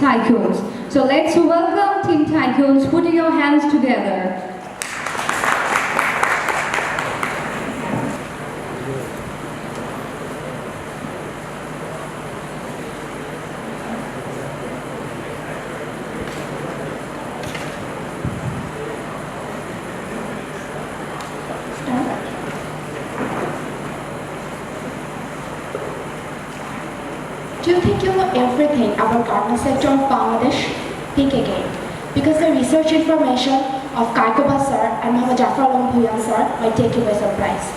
Tycoons. So let's welcome Team Tycoons. Put your hands together. Do you think you know everything about garment sector of Bangladesh? Think again. Because the research information of TEXBIZ sir and Muhammad Jafar Alam Bhuyan sir might take you by surprise.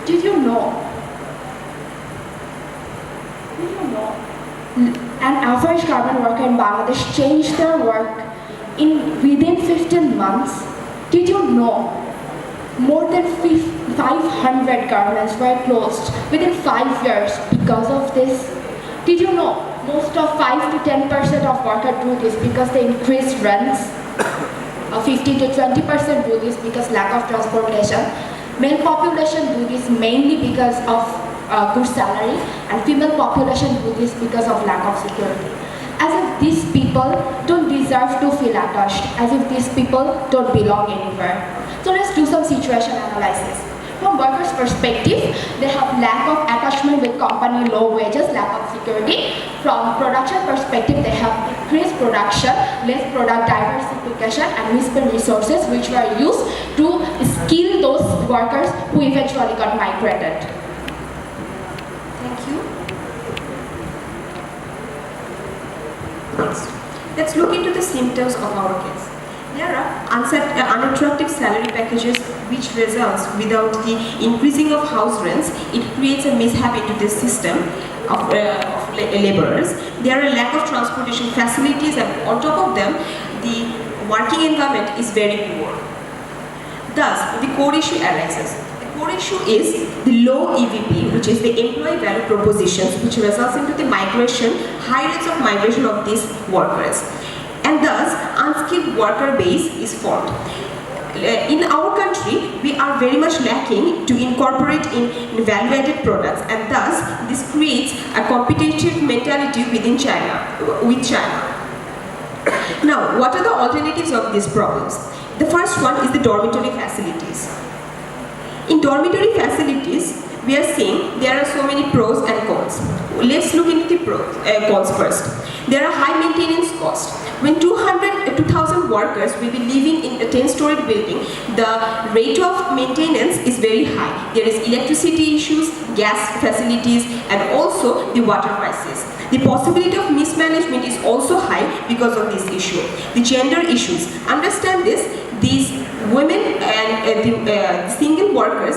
Did you know? An average garment worker in Bangladesh changed their work within 15 months? Did you know? More than 500 garments were closed within 5 years because of this. Did you know most of 5 to 10% of workers do this because they increase rents? 15 to 20% do this because lack of transportation. Male population do this mainly because of good salary, and female population do this because of lack of security. As if these people don't deserve to feel attached, as if these people don't belong anywhere. So let's do some situation analysis. From workers' perspective, they have lack of attachment with company, low wages, lack of security. From production perspective, they have decreased production, less product diversification, and misspent resources which were used to skill those workers who eventually got migrated. Thank you. Next, let's look into the symptoms of our case. There are unattractive salary packages which results without the increasing of house rents. It creates a mishap into the system of laborers. There are a lack of transportation facilities, and on top of them, the working environment is very poor. Thus, the core issue arises. The core issue is the low EVP, which is the employee value propositions, which results into the migration, high rates of migration of these workers. And thus, unskilled worker base is formed. In our country, we are very much lacking to incorporate in value-added products, and thus this creates a competitive mentality with China. Now, what are the alternatives of these problems? The first one is the dormitory facilities. In dormitory facilities, we are seeing there are so many pros and cons. Let's look into the cons first. There are high maintenance costs. When 2,000 workers will be living in a 10-story building, the rate of maintenance is very high. There is electricity issues, gas facilities, and also the water crisis. The possibility of mismanagement is also high because of this issue. The gender issues. Understand this. These women and the single workers,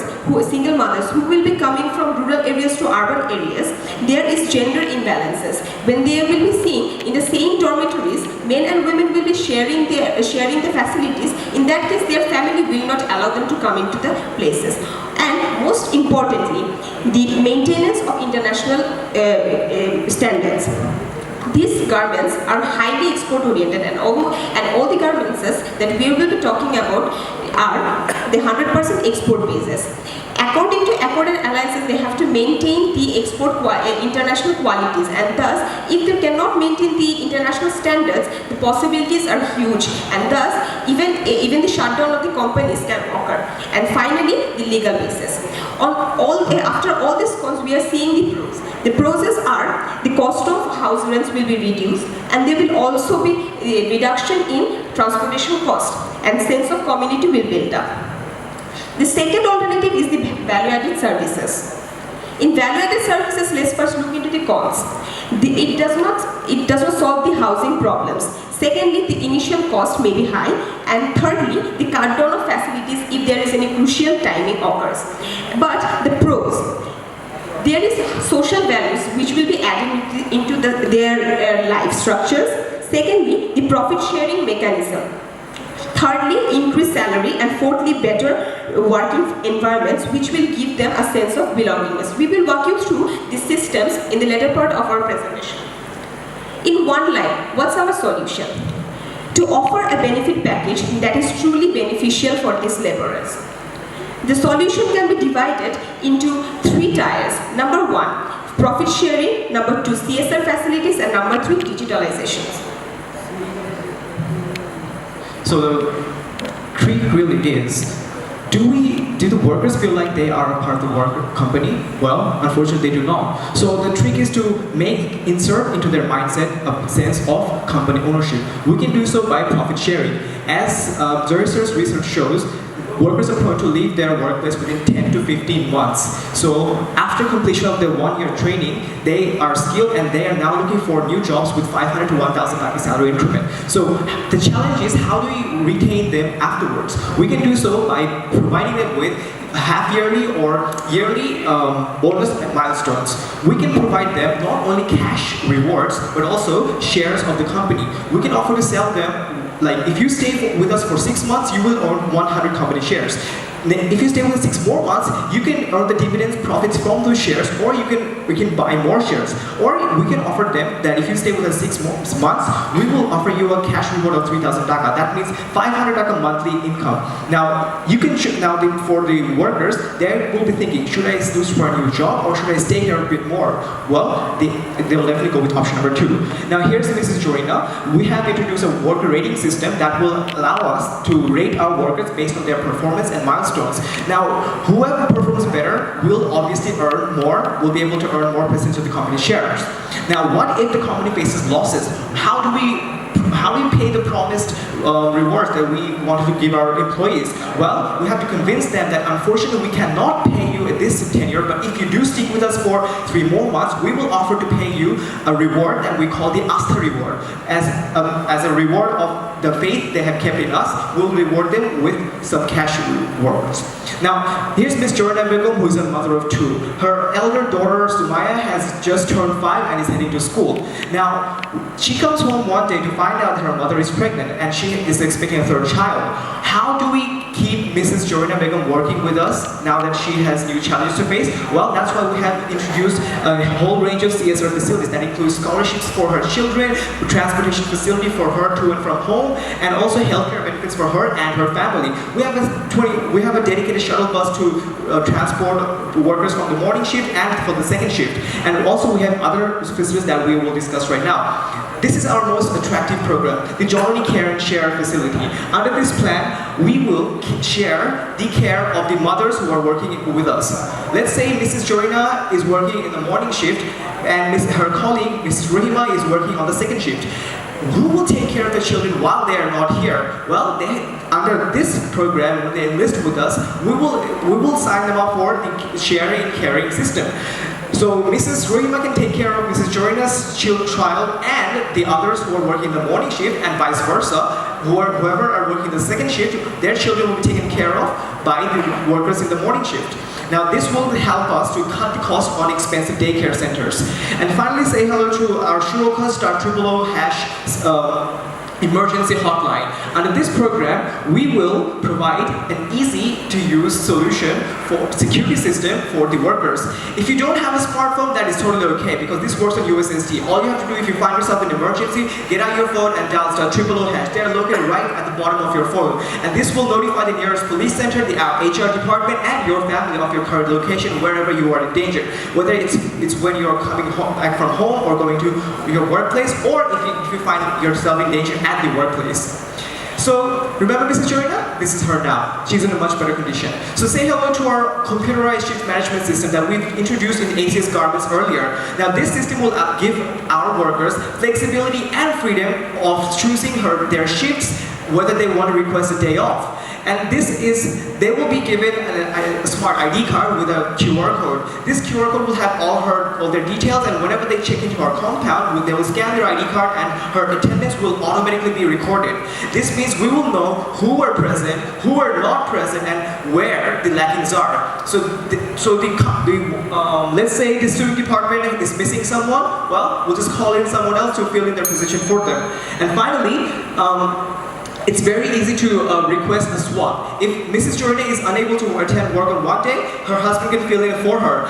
single mothers who will be coming from rural areas to urban areas, there is gender imbalances. When they will be seeing in the same dormitories, men and women will be sharing the facilities. In that case, their family will not allow them to come into the places. And most importantly, the maintenance of international standards. These garments are highly export-oriented, and all the garments that we will be talking about are the 100% export basis. According to Accorded Alliances, they have to maintain the international qualities, and thus, if they cannot maintain the international standards, the possibilities are huge, and thus, even the shutdown of the companies can occur. And finally, the legal basis. After all these cons, we are seeing the pros. The pros are the cost of house rents will be reduced, and there will also be a reduction in transportation cost, and sense of community will build up. The second alternative is the value-added services. In value-added services, let's first look into the cons. It does not solve the housing problems. Secondly, the initial cost may be high, and thirdly, the cut down of facilities if there is any crucial timing occurs. But the pros. There is social values which will be added into their life structures. Secondly, the profit sharing mechanism. Thirdly, increased salary, and fourthly, better working environments which will give them a sense of belongingness. We will walk you through these systems in the later part of our presentation. In one line, what's our solution? To offer a benefit package that is truly beneficial for these laborers. The solution can be divided into 3 tiers. Number 1, profit sharing. Number 2, CSR facilities. And number 3, digitalizations. So the trick really is, do the workers feel like they are a part of the work company? Well, unfortunately they do not. So the trick is to insert into their mindset a sense of company ownership. We can do so by profit sharing. As Zurich's research shows, workers are prone to leave their workplace within 10 to 15 months. So after completion of their 1-year training, they are skilled and they are now looking for new jobs with 500 to 1,000 baht salary increment. So the challenge is, how do we retain them afterwards? We can do so by providing them with half-yearly or yearly bonus milestones. We can provide them not only cash rewards, but also shares of the company. We can offer to sell them, like, if you stay with us for 6 months, you will earn 100 company shares. Then if you stay with us 6 more months, you can earn the dividends profits from those shares, or we can buy more shares. Or we can offer them that if you stay with us 6 more months, we will offer you a cash reward of 3,000 taka. That means 500 taka monthly income. Now, for the workers, they will be thinking, should I switch for a new job or should I stay here a bit more? Well, they'll definitely go with option number 2. Now here's Mrs. Jorina. We have introduced a worker rating system that will allow us to rate our workers based on their performance and milestones. Now, whoever performs better will obviously earn more, will be able to earn more percentage of the company shares. Now, what if the company faces losses? How do we pay the promised rewards that we wanted to give our employees? Well, we have to convince them that unfortunately we cannot pay you at this tenure, but if you do stick with us for 3 more months, we will offer to pay you a reward that we call the Asta reward. As a reward of the faith they have kept in us, we'll reward them with some cash rewards. Now, here's Miss Jordan Begum, who is a mother of 2. Her elder daughter, Sumaya, has just turned 5 and is heading to school. Now, she comes home one day to find out her mother is pregnant and she is expecting a 3rd child. How do we keep Mrs. Jorina Begum working with us now that she has new challenges to face? Well, that's why we have introduced a whole range of CSR facilities that includes scholarships for her children, transportation facility for her to and from home, and also healthcare benefits for her and her family. We have a dedicated shuttle bus to transport workers from the morning shift and for the 2nd shift. And also we have other facilities that we will discuss right now. This is our most attractive program, the Johnny Care and Share facility. Under this plan, we will share the care of the mothers who are working with us. Let's say Mrs. Jorina is working in the morning shift and her colleague, Mrs. Rahima, is working on the 2nd shift. Who will take care of the children while they are not here? Well, under this program, when they enlist with us, we will sign them up for the sharing and caring system. So Mrs. Rahima can take care of Mrs. Jorina's child and the others who are working the morning shift, and vice versa. Whoever are working the 2nd shift, their children will be taken care of by the workers in the morning shift. Now this will help us to cut the cost on expensive daycare centers. And finally, say hello to our Shuroka star ## emergency hotline. Under this program, we will provide an easy-to-use solution for security system for the workers. If you don't have a smartphone, that is totally okay, because this works on USSD. All you have to do, if you find yourself in an emergency, get out your phone and dial *##. They are located right at the bottom of your phone, and this will notify the nearest police center, the HR department, and your family of your current location wherever you are in danger. Whether it's when you're coming back from home or going to your workplace, or if you find yourself in danger at the workplace. So, remember Mrs. Jorina? This is her now. She's in a much better condition. So say hello to our computerized shift management system that we've introduced in ACS Garments earlier. Now this system will give our workers flexibility and freedom of choosing their shifts, whether they want to request a day off. And they will be given a smart ID card with a QR code. This QR code will have all their details, and whenever they check into our compound, they will scan their ID card and her attendance will automatically be recorded. This means we will know who are present, who are not present, and where the lackings are. So let's say the student department is missing someone, well, we'll just call in someone else to fill in their position for them. And finally, it's very easy to request a swap. If Mrs. Jorina is unable to attend work on one day, her husband can fill in for her.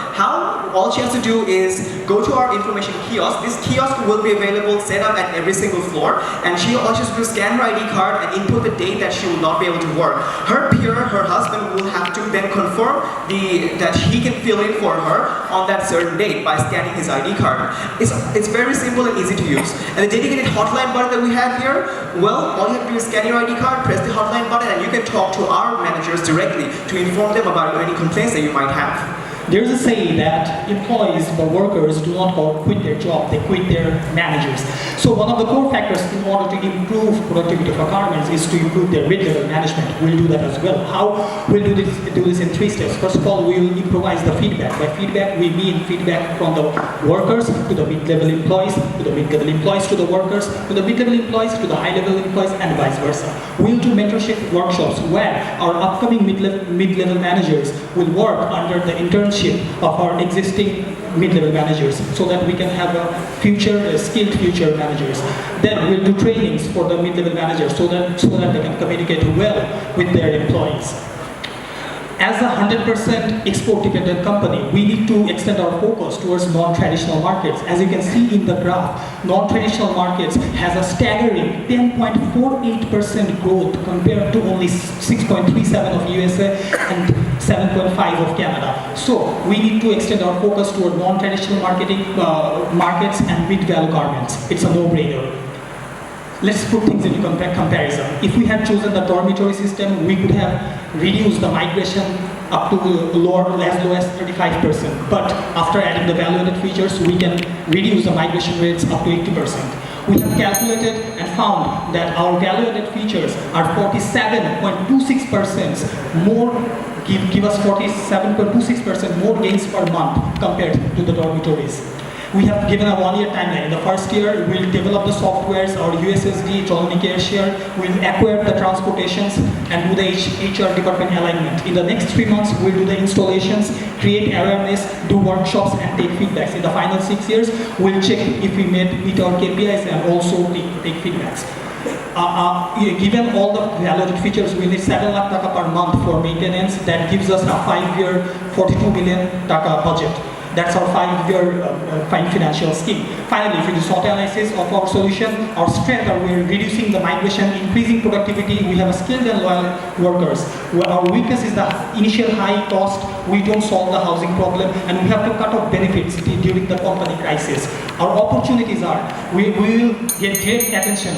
All she has to do is go to our information kiosk. This kiosk will be available, set up at every single floor, and all she has to do is scan her ID card and input the date that she will not be able to work. Her peer, her husband, will have to then confirm that he can fill in for her on that certain date by scanning his ID card. It's very simple and easy to use. And the dedicated hotline button that we have here, well, all you have to do is scan your ID card, press the hotline button, and you can talk to our managers directly to inform them about any complaints that you might have. There's a saying that employees or workers do not quit their job, they quit their managers. So one of the core factors in order to improve productivity of our garments is to improve their mid-level management. We'll do that as well. How? We'll do this in 3 steps. First of all, we will improvise the feedback. By feedback, we mean feedback from the workers to the mid-level employees, to the mid-level employees to the workers, to the mid-level employees to the high-level employees, and vice versa. We'll do mentorship workshops where our upcoming mid-level managers will work under the internship of our existing mid-level managers so that we can have a skilled future managers. Then we'll do trainings for the mid-level managers so that they can communicate well with their employees. As a 100% export-dependent company, we need to extend our focus towards non-traditional markets. As you can see in the graph, non-traditional markets has a staggering 10.48% growth compared to only 6.37 of USA and 7.5 of Canada. So we need to extend our focus toward non-traditional markets and mid-value garments. It's a no-brainer. Let's put things into comparison. If we had chosen the dormitory system, we could have reduced the migration up to as low as 35%. But after adding the value-added features, we can reduce the migration rates up to 80%. We have calculated and found that our value-added features are 47.26% more, give us 47.26% more gains per month compared to the dormitories. We have given a 1-year timeline. In the first year, we'll develop the softwares, our USSD, Tronic Air Share, we'll acquire the transportations and do the HR department alignment. In the next 3 months, we'll do the installations, create awareness, do workshops, and take feedbacks. In the final 6 years, we'll check if we meet our KPIs and also take feedbacks. Given all the valued features, we need 7 lakh taka per month for maintenance. That gives us a 5-year, 42 million taka budget. That's our 5-year financial scheme. Finally, if we do SWOT analysis of our solution, our strength are we're reducing the migration, increasing productivity, we have a skilled and loyal workers. Our weakness is the initial high cost, we don't solve the housing problem, and we have to cut off benefits during the company crisis. Our opportunities are, we will get great attention.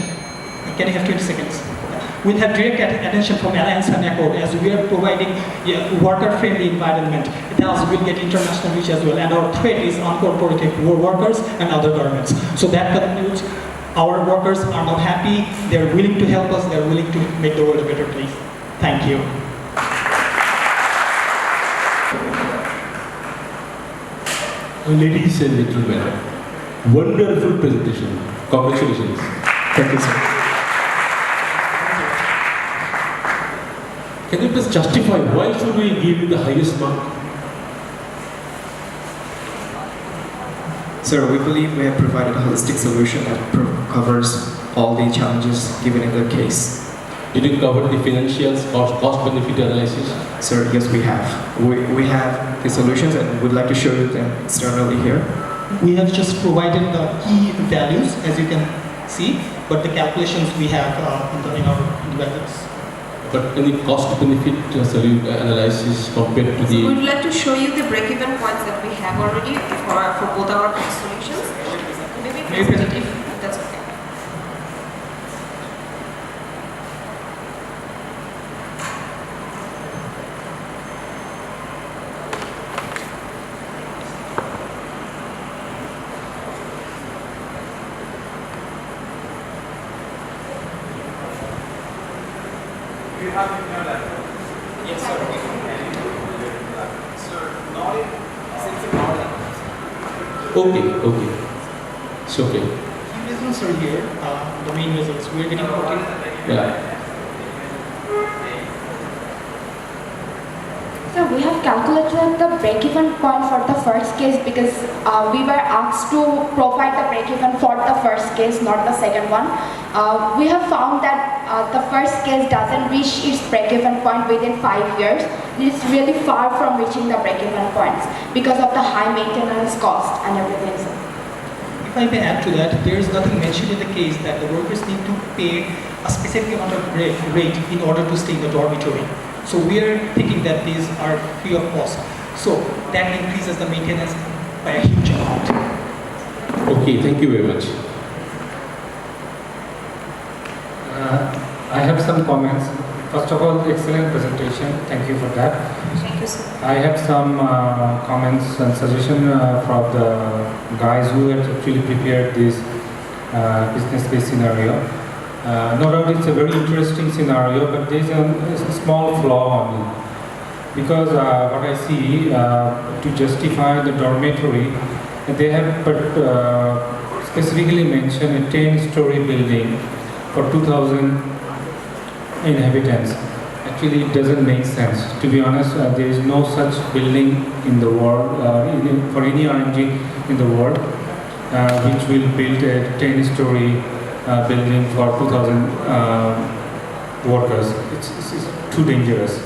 Can I have 20 seconds? We'll have direct attention from Alliance and Accord as we are providing a worker-friendly environment. Thus, we'll get international reach as well. And our threat is uncooperative workers and other governments. So that concludes, our workers are not happy, they're willing to help us, they're willing to make the world a better place. Thank you. Ladies and gentlemen, wonderful presentation. Congratulations. Thank you, sir. Can you please justify why should we give you the highest mark? Sir, we believe we have provided a holistic solution that covers all the challenges given in the case. Did you cover the financials, cost-benefit analysis? Sir, yes, we have. We have the solutions and would like to show you them externally here. We have just provided the key values, as you can see, but the calculations we have in our values. But any cost-benefit analysis compared to the... So we'd like to show you the break-even points that we have already for both our solutions. Maybe present it if that's okay. Yes, sir. Sir, not in, since it's not Okay. It's okay. Key results are here, the main results. We're getting 14. Yeah. So we have calculated the break-even point for the first case because we were asked to provide the break-even for the first case, not the second one. We have found that the first case doesn't reach its break-even point within 5 years. It is really far from reaching the break-even points because of the high maintenance cost and everything. If I may add to that, there is nothing mentioned in the case that the workers need to pay a specific amount of rate in order to stay in the dormitory. So we are thinking that these are free of cost. So that increases the maintenance by a huge amount. Okay, thank you very much. I have some comments. First of all, excellent presentation. Thank you for that. Thank you, sir. I have some comments and suggestions from the guys who had actually prepared this business case scenario. No doubt it's a very interesting scenario, but there's a small flaw only. Because what I see, to justify the dormitory, they have specifically mentioned a 10-story building for 2,000 inhabitants. Actually, it doesn't make sense. To be honest, there is no such building in the world, for any RMG in the world, which will build a 10-story building for 2,000 workers. It's too dangerous.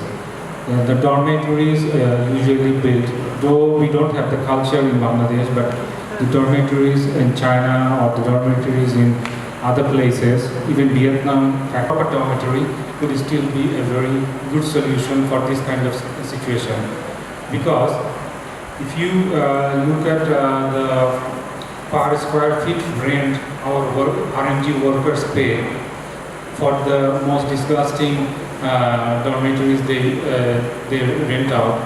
The dormitories usually built, though we don't have the culture in Bangladesh, but the dormitories in China or the dormitories in other places, even Vietnam, a proper dormitory could still be a very good solution for this kind of situation. Because if you look at the per square feet rent our RMG workers pay for the most disgusting dormitories they rent out,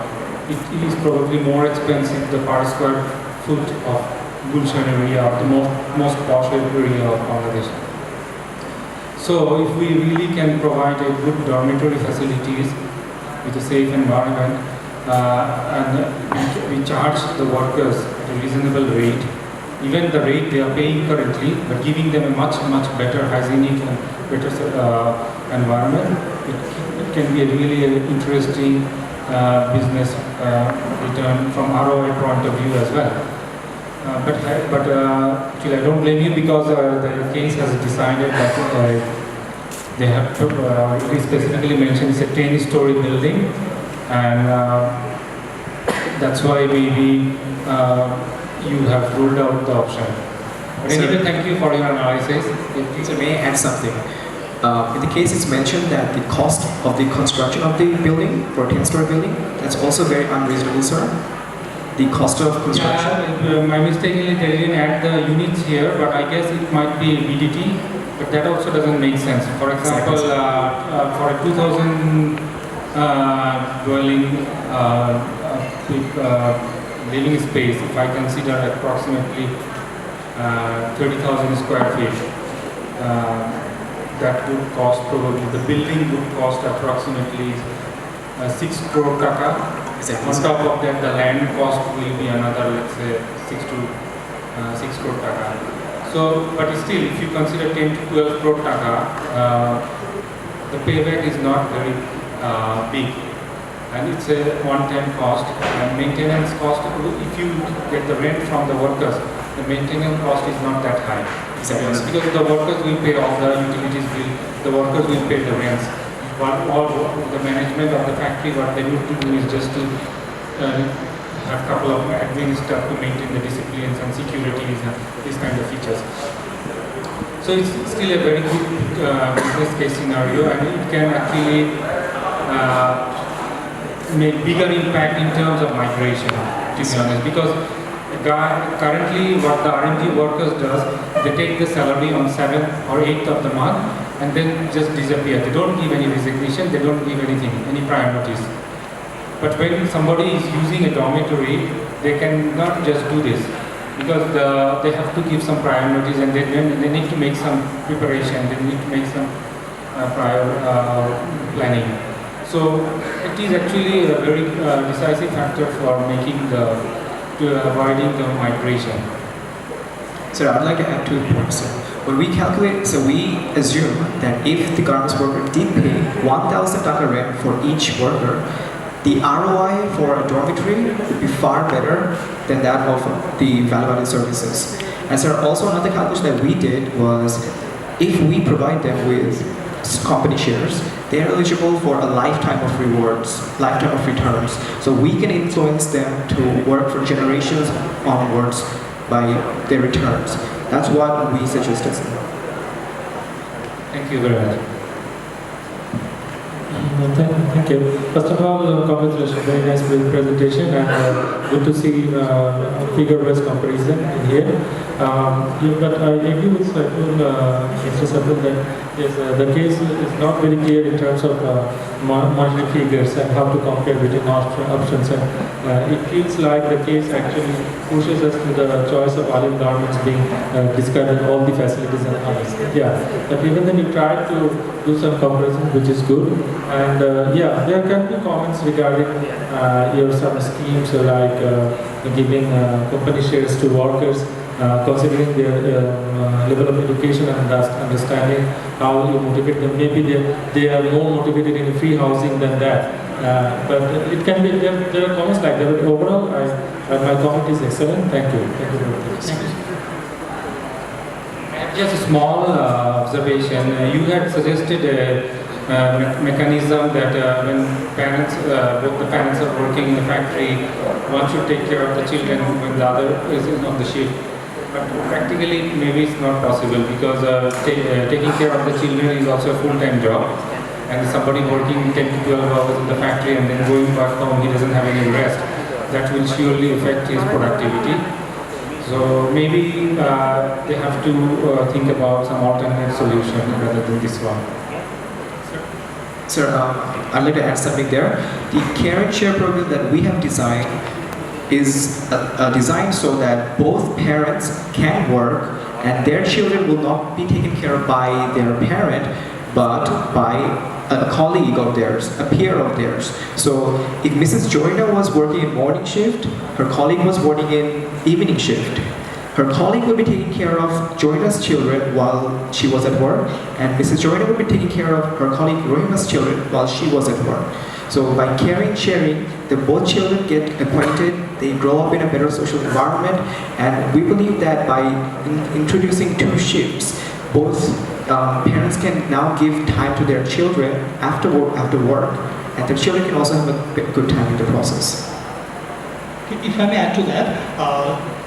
it is probably more expensive the per square foot of Gulshan area, of the most posh area of Bangladesh. So if we really can provide a good dormitory facilities with a safe environment, and we charge the workers at a reasonable rate, even the rate they are paying currently, but giving them a much better hygienic and better environment, it can be a really interesting business return from ROI point of view as well. But actually I don't blame you, because the case has decided that they have to really specifically mentioned it's a 10-story building, and that's why maybe you have ruled out the option. But anyway, thank you for your analysis. So may I add something? In the case it's mentioned that the cost of the construction of the building, for a 10-story building, that's also very unreasonable, sir. The cost of construction? Yeah, my mistakenly they didn't add the units here, but I guess it might be BDT, but that also doesn't make sense. For example, for a 2,000 dwelling living space, if I consider approximately 30,000 square feet, that would cost probably, the building would cost approximately 6 crore taka. On top of that, the land cost will be another, let's say, 6 crore taka. So, but still, if you consider 10 to 12 crore taka, the payback is not very big, and it's a one-time cost. And maintenance cost, if you get the rent from the workers, the maintenance cost is not that high. Because the workers will pay all the utilities bill, the workers will pay the rents. All the management of the factory, what they need to do is just to have a couple of admin stuff to maintain the disciplines and securities and these kind of features. So it's still a very good business case scenario, and it can actually make bigger impact in terms of migration, to be honest. Because currently what the RMG workers does, they take the salary on 7th or 8th of the month and then just disappear. They don't give any resignation, they don't give anything, any prior notice. But when somebody is using a dormitory, they cannot just do this, because they have to give some prior notice, and they need to make some preparation, they need to make some prior planning. So it is actually a very decisive factor for avoiding the migration. So I'd like to add 2 points. When we calculate, so we assume that if the garments worker did pay 1,000 taka rent for each worker, the ROI for a dormitory would be far better than that of the value-added services. And so also another calculation that we did was, if we provide them with company shares, they are eligible for a lifetime of rewards, lifetime of returns. So we can influence them to work for generations onwards by their returns. That's what we suggested. Thank you very much. Thank you. First of all, congratulations, very nice presentation, and good to see figure-based comparison in here. But I agree with Mr. Sapil that yes, the case is not very clear in terms of monetary figures and how to compare between options. And it feels like the case actually pushes us to the choice of olive garments being described in all the facilities and others. Yeah, but even then you try to do some comparison, which is good. And yeah, there can be comments regarding your some schemes like giving company shares to workers, considering their level of education and understanding how you motivate them. Maybe they are more motivated in free housing than that. But it can be, there are comments like that. But overall, my comment is excellent. Thank you. Thank you very much. Thank you. Just a small observation. You had suggested a mechanism that when parents, both the parents are working in the factory, one should take care of the children when the other is on the shift. But practically, maybe it's not possible because taking care of the children is also a full-time job. And somebody working 10 to 12 hours in the factory and then going back home, he doesn't have any rest. That will surely affect his productivity. So maybe they have to think about some alternate solution rather than this one. Sir, I'd like to add something there. The care and share program that we have designed is designed so that both parents can work and their children will not be taken care of by their parent, but by a colleague of theirs, a peer of theirs. So if Mrs. Joyna was working in morning shift, her colleague was working in evening shift. Her colleague will be taking care of Joyna's children while she was at work, and Mrs. Joyna will be taking care of her colleague Rohima's children while she was at work. So by caring, sharing, the both children get acquainted, they grow up in a better social environment, and we believe that by introducing 2 shifts, both parents can now give time to their children after work, and the children can also have a good time in the process. If I may add to that,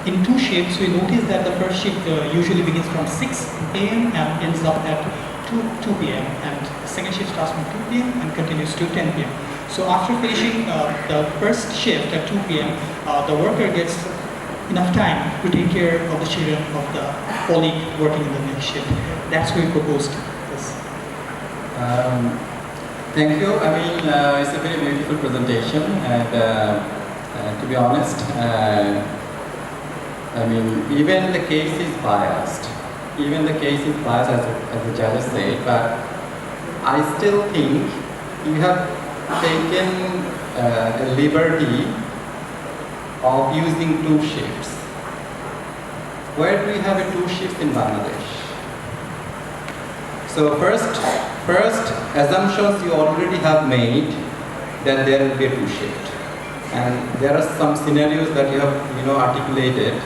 in 2 shifts, we notice that the first shift usually begins from 6 a.m. and ends up at 2 p.m. and the second shift starts from 2 p.m. and continues to 10 p.m. So after finishing the first shift at 2 p.m., the worker gets enough time to take care of the children of the colleague working in the next shift. That's why we proposed this. Thank you. I mean, it's a very beautiful presentation, and to be honest, I mean, even the case is biased. Even the case is biased, as the judge said, but I still think you have taken a liberty of using 2 shifts. Where do we have a 2 shifts in Bangladesh? So first assumptions you already have made that there will be a 2 shift, and there are some scenarios that you have articulated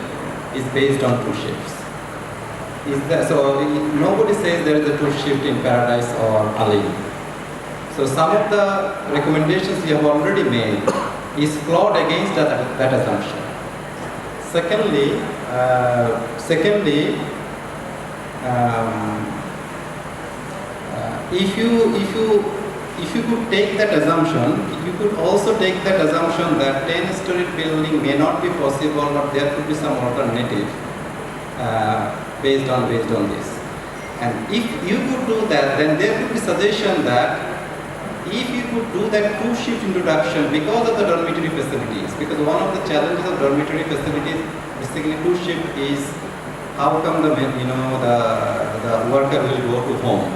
is based on 2 shifts. So nobody says there is a 2 shift in Paradise or Ali. So some of the recommendations you have already made is flawed against that assumption. Secondly, if you could take that assumption, you could also take that assumption that 10-story building may not be possible, but there could be some alternative based on this. And if you could do that, then there could be suggestion that if you could do that 2-shift introduction because of the dormitory facilities, because one of the challenges of dormitory facilities, basically 2-shift is how come the worker will go to home.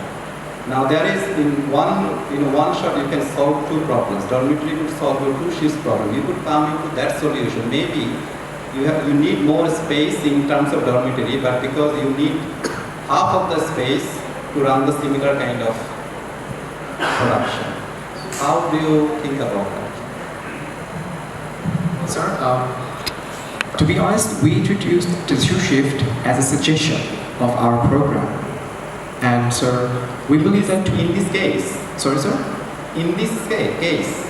Now there is in one shot you can solve 2 problems. Dormitory could solve your 2 shifts problem. You could come into that solution. Maybe you need more space in terms of dormitory, but because you need half of the space to run the similar kind of production. How do you think about that? Sir, to be honest, we introduced the 2-shift as a suggestion of our program. And sir, we believe that in this case. Sorry, sir? In this case.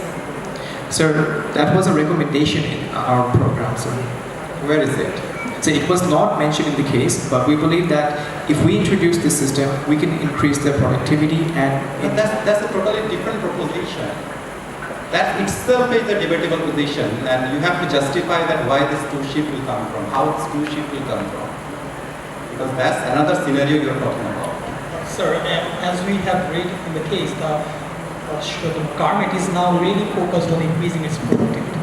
Sir, that was a recommendation in our program, sir. Where is it? So it was not mentioned in the case, but we believe that if we introduce this system, we can increase their productivity and... But that's a totally different proposition. That itself is a debatable position, and you have to justify that why this two shift will come from, how this two shift will come from. Because that's another scenario you're talking about. Sir, as we have read in the case, the government is now really focused on increasing its productivity.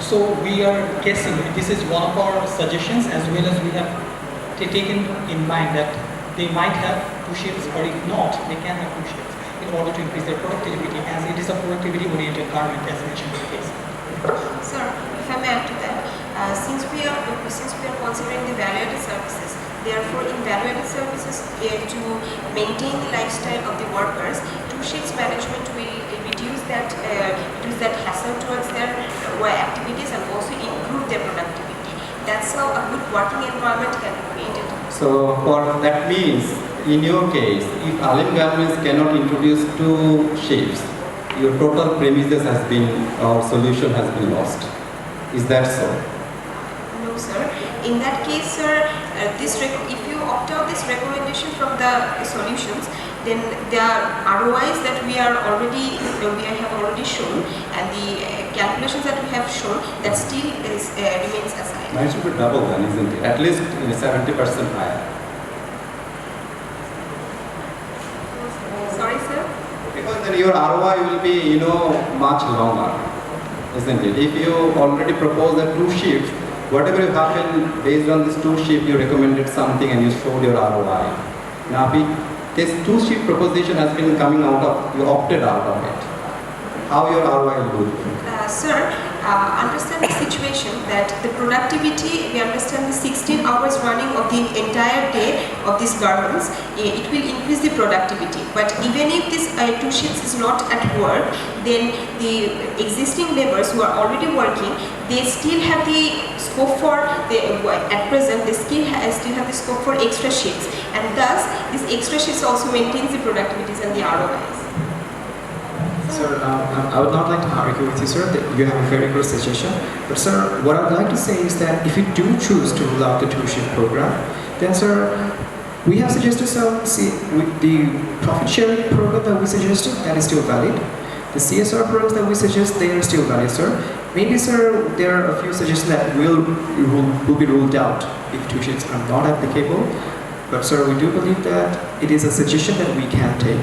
So we are guessing, this is one of our suggestions, as well as we have taken in mind that they might have two shifts, or if not, they can have two shifts in order to increase their productivity, as it is a productivity-oriented garment, as mentioned in the case. Sir, if I may add to that, since we are considering the value-added services, therefore in value-added services, to maintain the lifestyle of the workers, two shifts management will reduce that hassle towards their activities and also improve their productivity. That's how a good working environment can be created. So that means, in your case, if Alim Garments cannot introduce two shifts, your total premises has been, or solution has been lost. Is that so? No, sir. In that case, sir, if you opt out this recommendation from the solutions, then the ROIs that we have already shown, and the calculations that we have shown, that still remains aside. It should be double then, isn't it? At least 70% higher. Sorry, sir? Because then your ROI will be, much longer, isn't it? If you already propose that two shifts, whatever you happen based on this two shift, you recommended something and you showed your ROI. Now, this two shift proposition has been coming out of, you opted out of it. How your ROI will look? Sir, understand the situation that the productivity, we understand the 16 hours running of the entire day of these garments, it will increase the productivity. But even if this two shifts is not at work, then the existing laborers who are already working, they still have the scope for, at present, they still have the scope for extra shifts. And thus, this extra shifts also maintains the productivities and the ROIs. Sir, I would not like to argue with you, sir, that you have a very good suggestion. But sir, what I would like to say is that if you do choose to roll out the two-shift program, then sir, we have suggested the profit sharing program that we suggested, that is still valid. The CSR programs that we suggest, they are still valid, sir. Maybe, sir, there are a few suggestions that will be ruled out if two shifts are not applicable. But sir, we do believe that it is a suggestion that we can take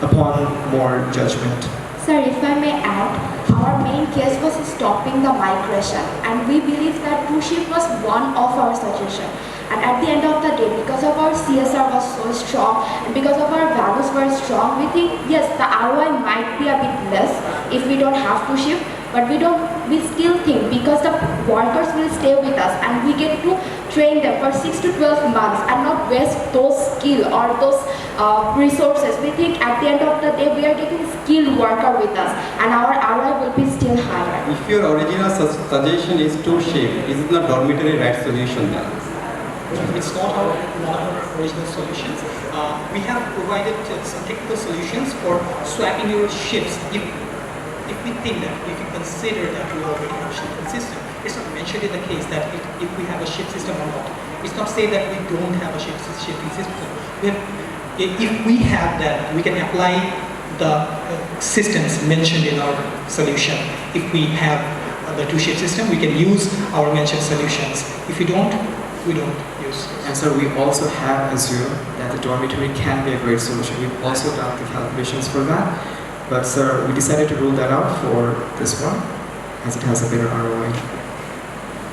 upon more judgment. Sir, if I may add, our main case was stopping the migration, and we believe that two shift was one of our suggestions. And at the end of the day, because of our CSR was so strong and because of our values were strong, we think yes, the ROI might be a bit less if we don't have two shift, but we still think because the workers will stay with us and we get to train them for 6 to 12 months and not waste those skill or those resources. We think at the end of the day we are getting skilled worker with us and our ROI will be still higher. If your original suggestion is two shift, is it not dormitory right solution then? It's not one of our original solutions. We have provided some technical solutions for swapping your shifts. If we think that, if we consider that we already have a shift system, it's not mentioned in the case that if we have a shift system or not. It's not saying that we don't have a shifting system. If we have that, we can apply the systems mentioned in our solution. If we have the two-shift system, we can use our mentioned solutions. If we don't, we don't use. And so we also have assumed that the dormitory can be a great solution. We've also done the calculations for that. But sir, we decided to rule that out for this one, as it has a better ROI.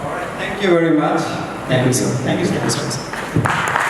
All right, thank you very much. Thank you, sir. Thank you, sir. Thank you, sir.